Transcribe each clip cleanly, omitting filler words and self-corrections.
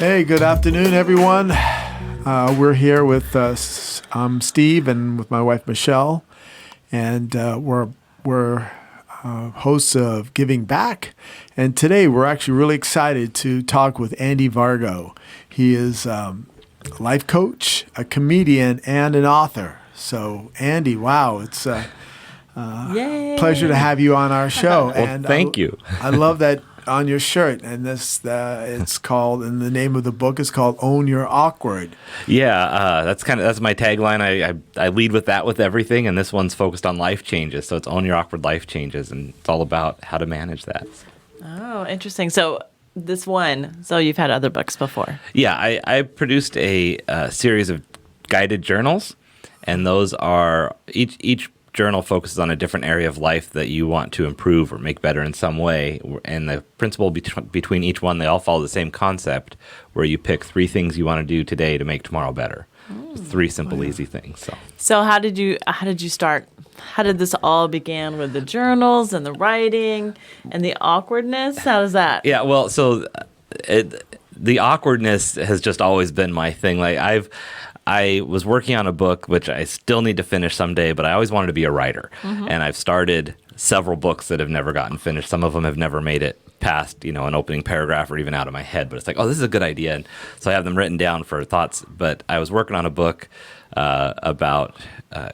Hey, good afternoon, everyone. We're here with Steve and with my wife Michele, and we're hosts of Giving Back. And today we're actually really excited to talk with Andy Vargo. He is a life coach, a comedian, and an author. So, Andy, wow, it's a pleasure to have you on our show. Well, And thank you. I love that on your shirt, and it's called, and the name of the book is called "Own Your Awkward." Yeah, that's my tagline. I lead with that with everything, and this one's focused on life changes. So it's Own Your Awkward Life Changes, and it's all about how to manage that. Oh, interesting. So this one, so you've had other books before. Yeah, I produced a series of guided journals, and those are each journal focuses on a different area of life that you want to improve or make better in some way. And the principle between each one, they all follow the same concept, where you pick 3 things you want to do today to make tomorrow better. Just 3 simple, easy things. So how did you start? How did this all begin with the journals and the writing and the awkwardness? How was that? Yeah, well, so the awkwardness has just always been my thing. I was working on a book, which I still need to finish someday, but I always wanted to be a writer. Mm-hmm. And I've started several books that have never gotten finished. Some of them have never made it past, an opening paragraph or even out of my head. But it's like, oh, this is a good idea. And so I have them written down for thoughts. But I was working on a book about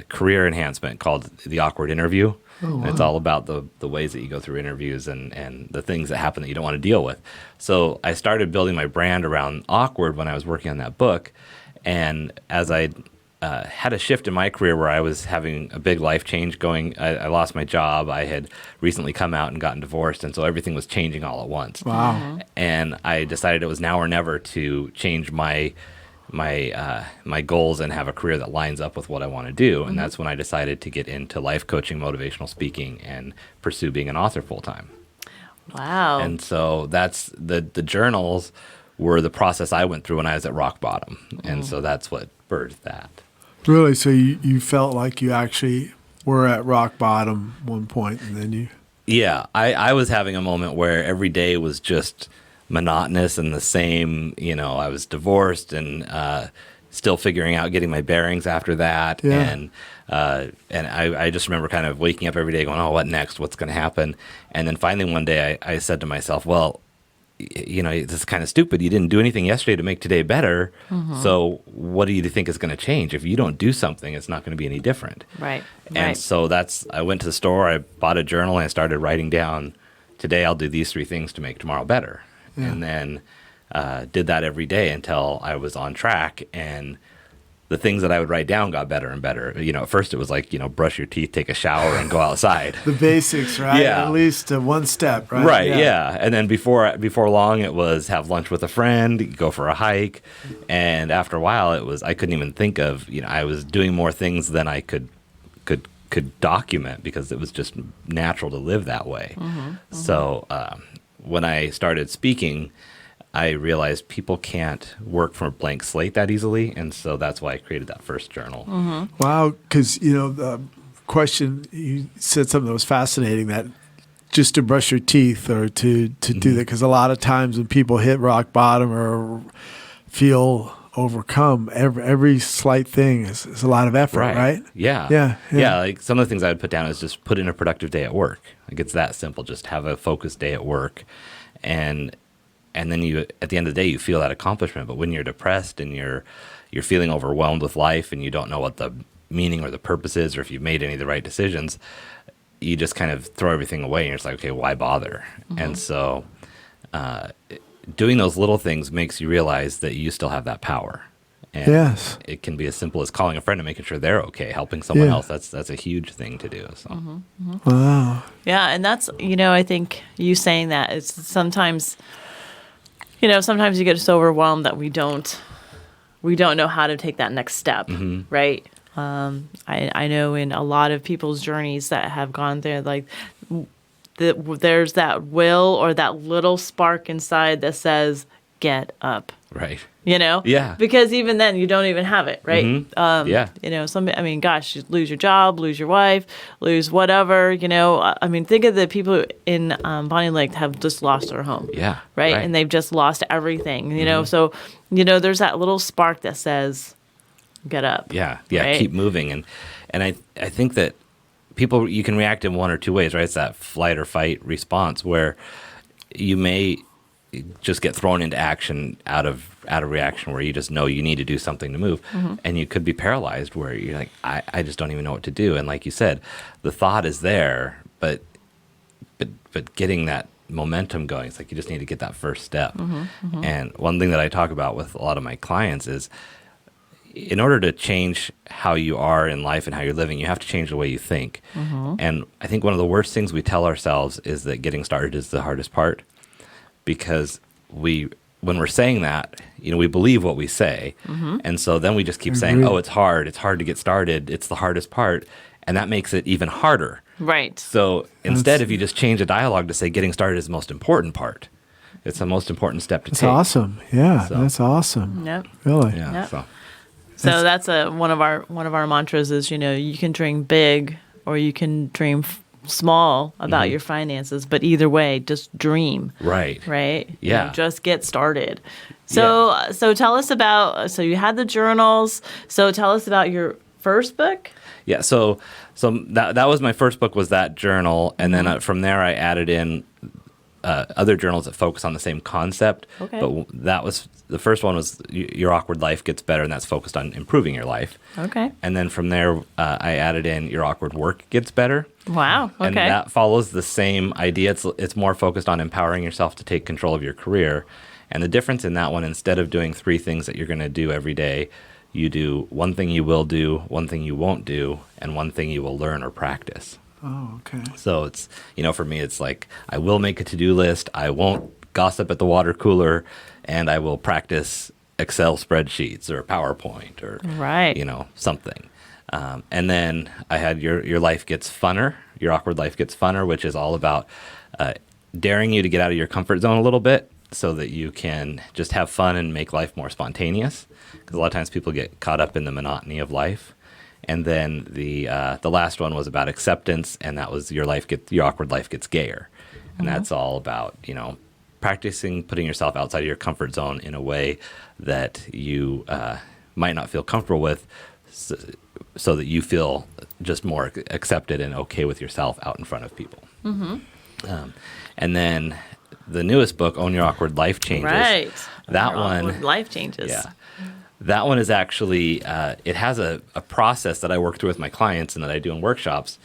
career enhancement called The Awkward Interview. Oh, wow. And it's all about the ways that you go through interviews and the things that happen that you don't want to deal with. So I started building my brand around awkward when I was working on that book. And as I had a shift in my career where I was having a big life change going, I lost my job. I had recently come out and gotten divorced, and so everything was changing all at once. Wow. Mm-hmm. And I decided it was now or never to change my goals and have a career that lines up with what I want to do. And that's when I decided to get into life coaching, motivational speaking, and pursue being an author full time. Wow. And so that's the journals were the process I went through when I was at rock bottom. And so that's what birthed that. Really? So you felt like you actually were at rock bottom one point, and then you... Yeah, I was having a moment where every day was just monotonous and the same. I was divorced and still figuring out getting my bearings after that. Yeah. And I just remember kind of waking up every day going, oh, what next? What's going to happen? And then finally one day I said to myself, well, this is kind of stupid. You didn't do anything yesterday to make today better. Mm-hmm. So what do you think is going to change? If you don't do something, it's not going to be any different. Right. And so I went to the store, I bought a journal, and I started writing down, today I'll do these 3 things to make tomorrow better. Yeah. And then did that every day until I was on track. And the things that I would write down got better and better. At first it was like, brush your teeth, take a shower, and go outside. The basics, right? Yeah. At least one step, right? Right, yeah. And then before long, it was have lunch with a friend, go for a hike. And after a while, I couldn't even think of, I was doing more things than I could document because it was just natural to live that way. Mm-hmm, mm-hmm. So when I started speaking, I realized people can't work from a blank slate that easily, and so that's why I created that first journal. Mm-hmm. Wow, because, the question, you said something that was fascinating, that just to brush your teeth or to do that, because a lot of times when people hit rock bottom or feel overcome, every slight thing is a lot of effort, right? Yeah. Like some of the things I would put down is just put in a productive day at work. Like it's that simple, just have a focused day at work. And then you, at the end of the day, you feel that accomplishment. But when you're depressed and you're feeling overwhelmed with life and you don't know what the meaning or the purpose is, or if you've made any of the right decisions, you just kind of throw everything away and you're just like, okay, why bother? Mm-hmm. And so doing those little things makes you realize that you still have that power. And yes. It can be as simple as calling a friend and making sure they're okay, helping someone else. That's a huge thing to do. So. Mm-hmm. Mm-hmm. Wow. Yeah, and that's, I think you saying that is sometimes... sometimes you get so overwhelmed that we don't know how to take that next step, mm-hmm. right? I know in a lot of people's journeys that have gone there, like there's that will or that little spark inside that says, get up. Right. Yeah. Because even then you don't even have it, right? Yeah. Gosh, you lose your job, lose your wife, lose whatever, think of the people in Bonnie Lake have just lost their home. Yeah. Right. And they've just lost everything, so, there's that little spark that says, get up. Yeah. Right? Keep moving. And I think that people, you can react in one or two ways, right? It's that flight or fight response where you may just get thrown into action out of reaction, where you just know you need to do something to move, and you could be paralyzed where you're like, I just don't even know what to do. And like you said, the thought is there, but getting that momentum going, it's like you just need to get that first step. And one thing that I talk about with a lot of my clients is, in order to change how you are in life and how you're living, you have to change the way you think. And I think one of the worst things we tell ourselves is that getting started is the hardest part, because when we're saying that, we believe what we say. And so then we just keep saying, oh, it's hard to get started, it's the hardest part, and that makes it even harder. Right. So instead, if you just change the dialogue to say getting started is the most important part, it's the most important step to take. That's awesome. Yeah, that's awesome. Yep. Really. Yeah. Yep. So that's one of our mantras is, you can dream big or you can dream small about your finances, but either way, just dream. Right. Yeah. Just get started. So tell us about, so you had the journals. So tell us about your first book. Yeah. So that was my first book, was that journal. And then from there I added in other journals that focus on the same concept. Okay. But the first one was Your Awkward Life Gets Better, and that's focused on improving your life. Okay. And then from there, I added in Your Awkward Work Gets Better. Wow. Okay. And that follows the same idea. It's more focused on empowering yourself to take control of your career. And the difference in that one, instead of doing 3 things that you're going to do every day, you do 1 thing you will do, 1 thing you won't do, and 1 thing you will learn or practice. Oh, okay. So it's, for me, it's like, I will make a to-do list, I won't gossip at the water cooler, and I will practice Excel spreadsheets or PowerPoint or, something. And then I had Your Life Gets Funner, Your Awkward Life Gets Funner, which is all about daring you to get out of your comfort zone a little bit so that you can just have fun and make life more spontaneous. Because a lot of times people get caught up in the monotony of life. And then the last one was about acceptance, and that was Your Awkward Life Gets Gayer. And that's all about, practicing putting yourself outside of your comfort zone in a way that you might not feel comfortable with, so that you feel just more accepted and okay with yourself out in front of people. And then the newest book, Own Your Awkward Life Changes. Right. That Your one. Awkward Life Changes. Yeah. That one is actually, it has a process that I work through with my clients and that I do in workshops.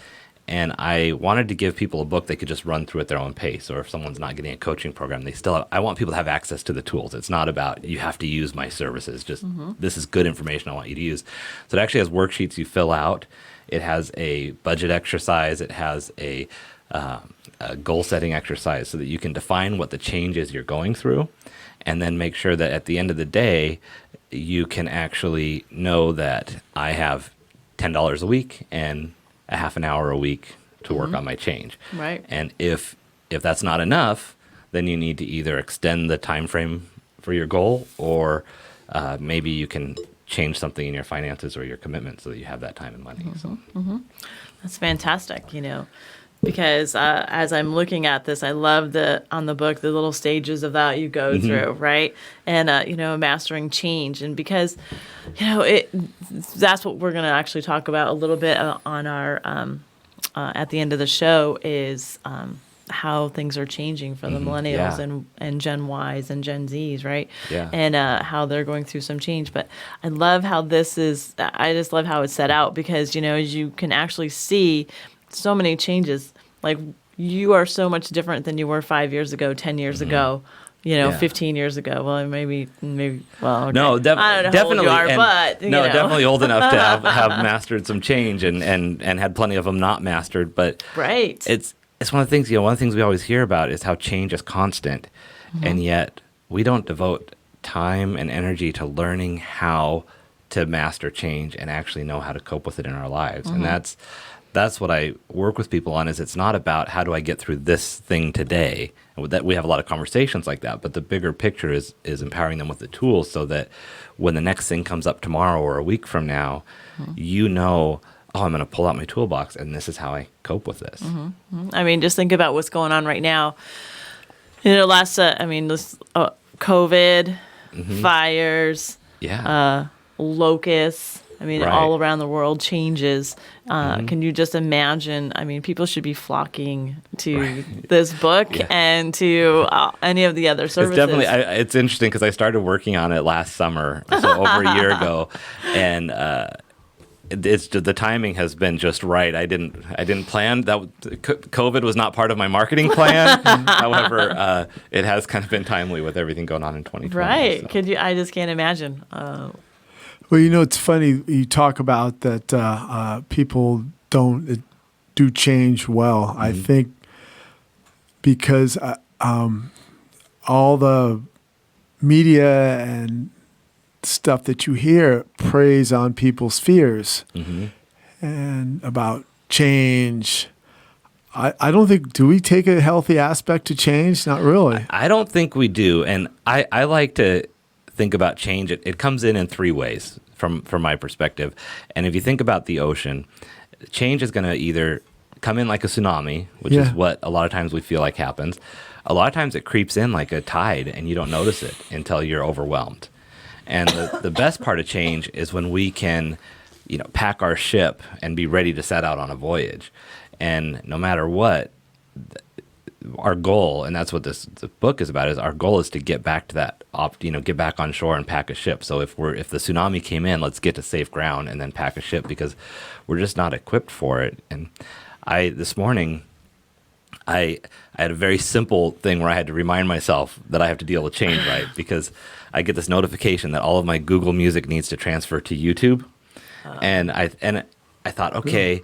And I wanted to give people a book they could just run through at their own pace. Or if someone's not getting a coaching program, I want people to have access to the tools. It's not about, you have to use my services. Just, this is good information I want you to use. So it actually has worksheets you fill out. It has a budget exercise. It has a goal setting exercise so that you can define what the change is you're going through. And then make sure that at the end of the day, you can actually know that I have $10 a week and a half an hour a week to work on my change. Right. And if that's not enough, then you need to either extend the time frame for your goal, or maybe you can change something in your finances or your commitment so that you have that time and money. So That's fantastic, because as I'm looking at this, I love on the book, the little stages of that you go through, right? And, mastering change. And because, that's what we're going to actually talk about a little bit on our, at the end of the show is how things are changing for the millennials and Gen Ys and Gen Zs, right? Yeah. And how they're going through some change. But I love how I just love how it's set out because, you can actually see so many changes. Like you are so much different than you were 5 years ago, 10 years ago, 15 years ago. Well, maybe. Well, okay. No, I don't know how definitely. old you are, but definitely old enough to have mastered some change and had plenty of them not mastered. But right, it's one of the things. One of the things we always hear about is how change is constant, and yet we don't devote time and energy to learning how to master change and actually know how to cope with it in our lives. And that's what I work with people on. Is it's not about how do I get through this thing today. And with that, we have a lot of conversations like that. But the bigger picture is empowering them with the tools so that when the next thing comes up tomorrow or a week from now, you know, oh, I'm going to pull out my toolbox, and this is how I cope with this. I mean, just think about what's going on right now. You know, this COVID, fires, locusts. I mean, all around the world, changes. Can you just imagine? I mean, people should be flocking to this book and to any of the other services. It's definitely. It's interesting because I started working on it last summer, so over a year ago, and it's the timing has been just right. I didn't plan that. COVID was not part of my marketing plan. However, it has kind of been timely with everything going on in 2020. Right? So. Could you? I just can't imagine. Well, you know, it's funny you talk about that people don't do change well. I think because all the media and stuff that you hear preys on people's fears and about change. I don't think, do we take a healthy aspect to change? Not really. I don't think we do. And I like to think about change. It comes in 3 ways from my perspective. And if you think about the ocean, change is going to either come in like a tsunami, which is what a lot of times we feel like happens. A lot of times it creeps in like a tide and you don't notice it until you're overwhelmed. And the best part of change is when we can, pack our ship and be ready to set out on a voyage. And no matter what, our goal, and that's what the book is about, is our goal is to get back to that, get back on shore and pack a ship. So if the tsunami came in, let's get to safe ground and then pack a ship, because we're just not equipped for it. And this morning, I had a very simple thing where I had to remind myself that I have to deal with change, right? Because I get this notification that all of my Google Music needs to transfer to YouTube. And I thought, okay,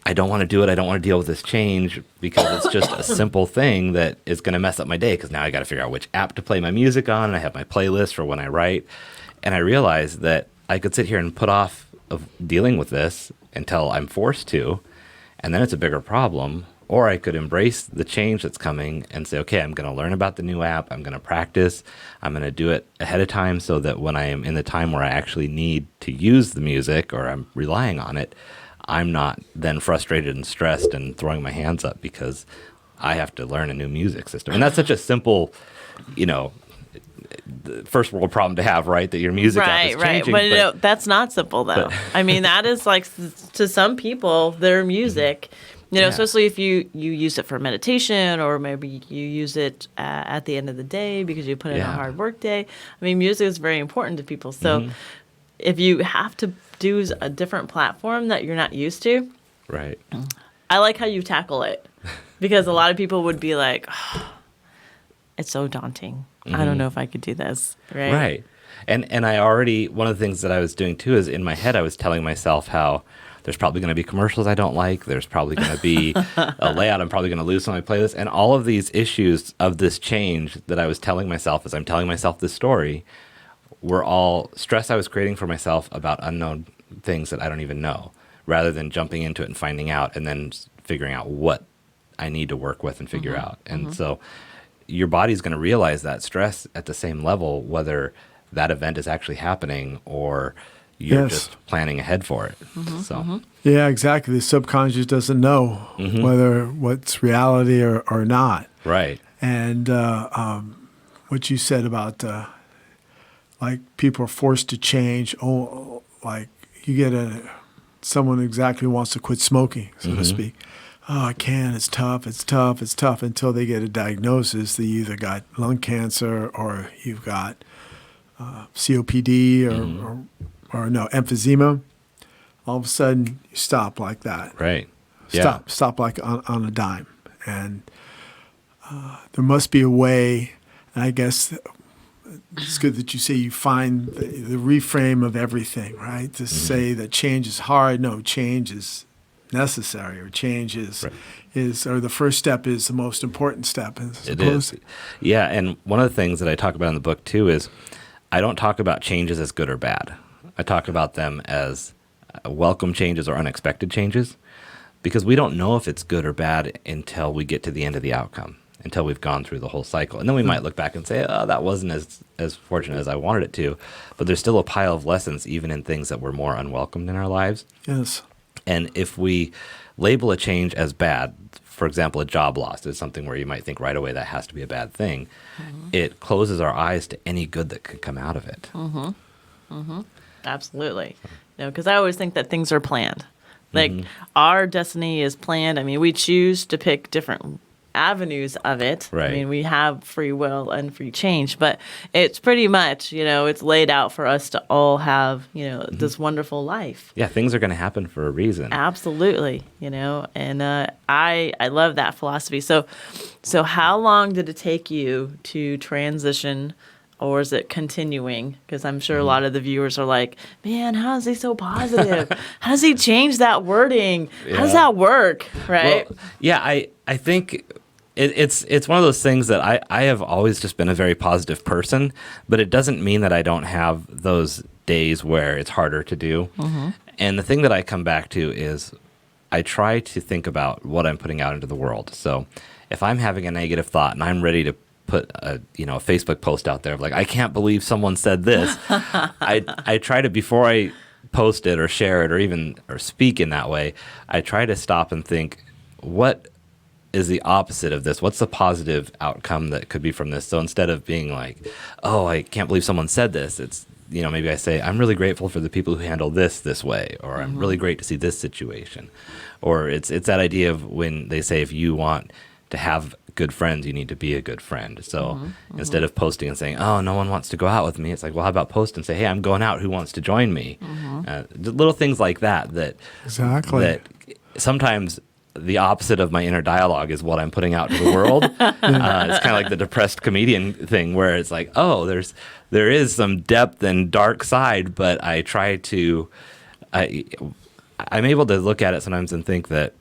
I don't want to do it. I don't want to deal with this change because it's just a simple thing that is going to mess up my day, because now I got to figure out which app to play my music on. And I have my playlist for when I write. And I realized that I could sit here and put off of dealing with this until I'm forced to, and then it's a bigger problem. Or I could embrace the change that's coming and say, okay, I'm going to learn about the new app. I'm going to practice. I'm going to do it ahead of time so that when I am in the time where I actually need to use the music or I'm relying on it, I'm not then frustrated and stressed and throwing my hands up because I have to learn a new music system. And that's such a simple, first world problem to have, right? That your music app is changing. Right. But that's not simple, though. I mean, that is like, to some people, their music, especially if you use it for meditation, or maybe you use it at the end of the day because you put in a hard work day. I mean, music is very important to people. So if you have to do a different platform that you're not used to, right? I like how you tackle it, because a lot of people would be like, oh, it's so daunting. I don't know if I could do this, right? Right. And I already, one of the things that I was doing too is in my head I was telling myself how there's probably going to be commercials I don't like. There's probably going to be a layout I'm probably going to lose on my playlist. And all of these issues of this change that I was telling myself as I'm telling myself this story were all stress I was creating for myself about unknown things that I don't even know, rather than jumping into it and finding out and then figuring out what I need to work with and figure out. And so your body's going to realize that stress at the same level, whether that event is actually happening or you're just planning ahead for it. Yeah, exactly. The subconscious doesn't know whether what's reality or not. Right. And what you said about like people are forced to change. Oh, like you get someone exactly wants to quit smoking, so to speak. Oh, I can't. It's tough. It's tough. It's tough, until they get a diagnosis. They either got lung cancer or you've got COPD or no, emphysema. All of a sudden, you stop like that. Right. Stop like on a dime. And there must be a way, and I guess it's good that you say you find the reframe of everything, right? To say that change is hard. No, change is necessary, or change is or the first step is the most important step. It is. Yeah, and one of the things that I talk about in the book too is I don't talk about changes as good or bad. I talk about them as welcome changes or unexpected changes, because we don't know if it's good or bad until we get to the end of the outcome, until we've gone through the whole cycle. And then we might look back and say, oh, that wasn't as fortunate as I wanted it to. But there's still a pile of lessons, even in things that were more unwelcomed in our lives. Yes. And if we label a change as bad, for example, a job loss is something where you might think right away that has to be a bad thing. It closes our eyes to any good that could come out of it. Absolutely. Because I always think that things are planned. Like our destiny is planned. I mean, we choose to pick different avenues of it. Right. I mean, we have free will and free change, but it's pretty much, it's laid out for us to all have, this wonderful life. Yeah, things are going to happen for a reason. Absolutely. And I love that philosophy. So how long did it take you to transition, or is it continuing? Because I'm sure a lot of the viewers are like, man, how is he so positive? How does he change that wording? How does that work? Right? Well, yeah, I think it's one of those things that I have always just been a very positive person, but it doesn't mean that I don't have those days where it's harder to do. And the thing that I come back to is I try to think about what I'm putting out into the world. So if I'm having a negative thought and I'm ready to put a Facebook post out there of like, I can't believe someone said this. I try to, before I post it or share it or speak in that way, I try to stop and think, what is the opposite of this? What's the positive outcome that could be from this? So instead of being like, oh, I can't believe someone said this, it's, maybe I say, I'm really grateful for the people who handle this way, or I'm really great to see this situation. Or it's that idea of when they say, if you want to have good friends, you need to be a good friend. So instead of posting and saying, oh, no one wants to go out with me, it's like, well, how about post and say, hey, I'm going out, who wants to join me? Little things like that Exactly. that sometimes the opposite of my inner dialogue is what I'm putting out to the world. It's kind of like the depressed comedian thing where it's like, oh, there is some depth and dark side, but I try to, I'm able to look at it sometimes and think that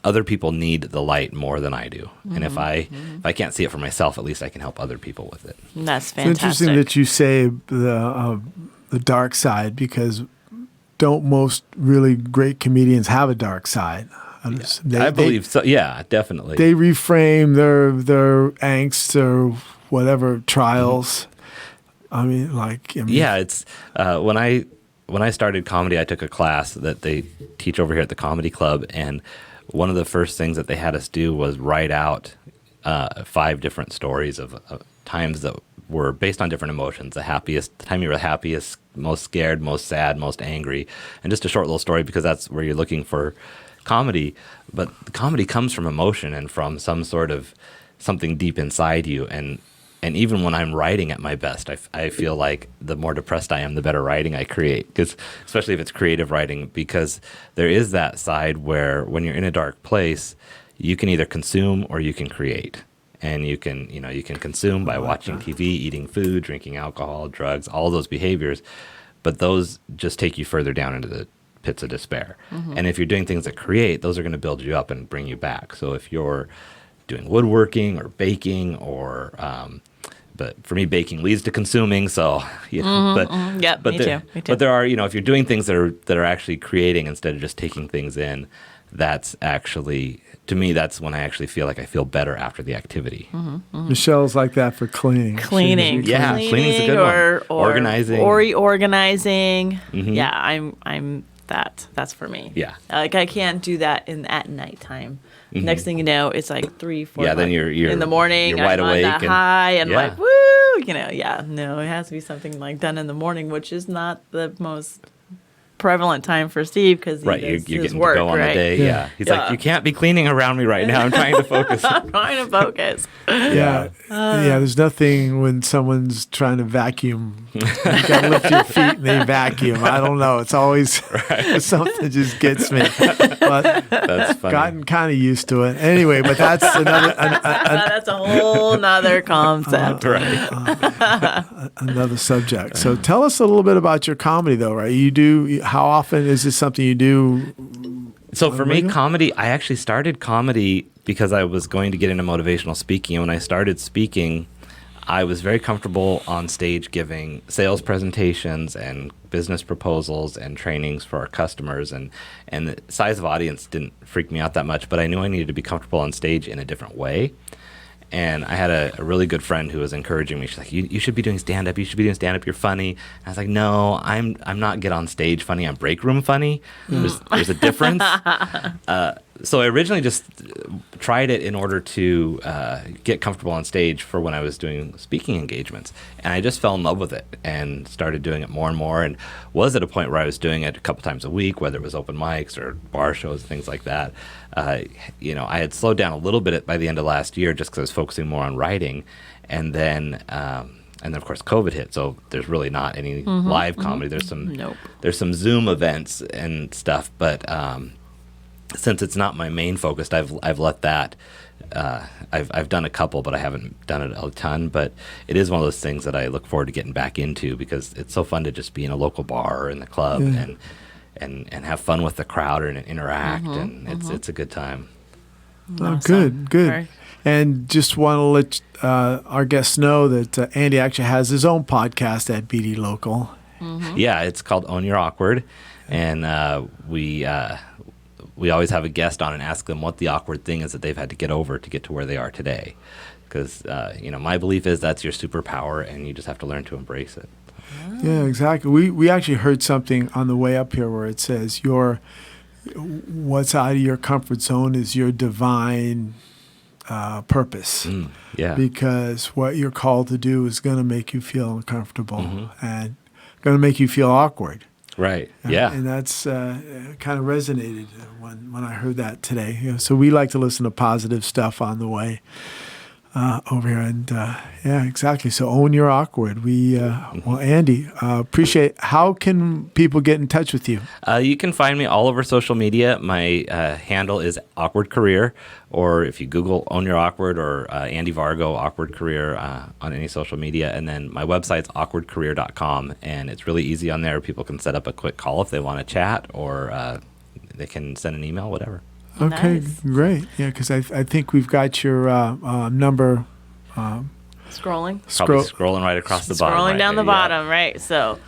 other people need the light more than I do. And if I can't see it for myself, at least I can help other people with it. That's fantastic. It's interesting that you say the dark side, because don't most really great comedians have a dark side? I believe so. Yeah, definitely. They reframe their angst or whatever trials. I mean, yeah, it's when I started comedy, I took a class that they teach over here at the comedy club, and one of the first things that they had us do was write out 5 different stories of times that were based on different emotions. The time you were happiest, most scared, most sad, most angry, and just a short little story, because that's where you're looking for comedy. But comedy comes from emotion and from some sort of something deep inside you. And even when I'm writing at my best, I feel like the more depressed I am, the better writing I create. Because especially if it's creative writing, because there is that side where when you're in a dark place, you can either consume or you can create. And you can consume by watching TV, eating food, drinking alcohol, drugs, all those behaviors. But those just take you further down into the pits of despair. And if you're doing things that create, those are going to build you up and bring you back. So if you're doing woodworking or baking or but for me, baking leads to consuming. So, Yep, but me there, too. But there are, if you're doing things that are actually creating instead of just taking things in, that's actually, to me, that's when I actually feel like I feel better after the activity. Michelle's like that for cleaning. Cleaning. Yeah, cleaning's a good or one. Organizing. Or reorganizing. Yeah, I'm that. That's for me. Yeah. Like I can't do that at nighttime. Next thing you know, it's like 3, 4 Yeah, then you're in the morning. You're wide I'm awake on that high and yeah. like, woo, no, it has to be something like done in the morning, which is not the most prevalent time for Steve because right, you're getting work, to go on right? the day. Yeah. He's like, you can't be cleaning around me right now. I'm trying to focus. I'm trying to focus. Yeah. There's nothing when someone's trying to vacuum. You gotta lift your feet and they vacuum. I don't know. It's always something just gets me. But That's funny. gotten kind of used to it. Anyway, but that's another That's a whole nother concept. another subject. So tell us a little bit about your comedy, though. Right? How often is this something you do? So for me, comedy, I actually started comedy because I was going to get into motivational speaking. And when I started speaking, I was very comfortable on stage giving sales presentations and business proposals and trainings for our customers, and the size of audience didn't freak me out that much, but I knew I needed to be comfortable on stage in a different way. And I had a really good friend who was encouraging me. She's like, you should be doing stand-up. You should be doing stand-up. You're funny. And I was like, no, I'm not get on stage funny. I'm break room funny. There's a difference. So I originally just tried it in order to get comfortable on stage for when I was doing speaking engagements. And I just fell in love with it and started doing it more and more, and was at a point where I was doing it a couple times a week, whether it was open mics or bar shows, things like that. I had slowed down a little bit by the end of last year just because I was focusing more on writing. And then of course COVID hit, so there's really not any live comedy. There's some Zoom events and stuff, but since it's not my main focus, I've let that. I've done a couple, but I haven't done it a ton. But it is one of those things that I look forward to getting back into, because it's so fun to just be in a local bar or in the club and have fun with the crowd and interact, and it's a good time. Oh, good. Right. And just want to let our guests know that Andy actually has his own podcast at BD Local. Yeah, it's called Own Your Awkward, and we always have a guest on and ask them what the awkward thing is that they've had to get over to get to where they are today. Because my belief is that's your superpower, and you just have to learn to embrace it. Yeah, exactly. We actually heard something on the way up here where it says what's out of your comfort zone is your divine purpose. Yeah. Because what you're called to do is going to make you feel uncomfortable and going to make you feel awkward. Right. Yeah. And that's kind of resonated when I heard that today. So we like to listen to positive stuff on the way over here. And yeah, exactly. So own your awkward. Well, Andy, appreciate. How can people get in touch with you? You can find me all over social media. My handle is Awkward Career, or if you Google Own Your Awkward or Andy Vargo Awkward Career on any social media. And then my website's awkwardcareer.com, and it's really easy on there. People can set up a quick call if they want to chat, or they can send an email, whatever. Okay, Nice. great. Yeah, because I think we've got your number. Scrolling. Probably scrolling right across the bottom. Scrolling right down there, the bottom, right? So,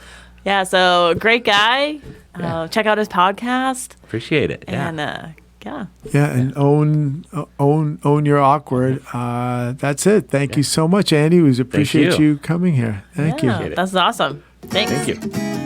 yeah, so great guy. Yeah. Check out his podcast. Appreciate it. Yeah. And yeah. Yeah, and own your awkward. That's it. Thank you so much, Andy. We appreciate you. you coming here. Thank Yeah, you. that's awesome. Thanks. Thank you.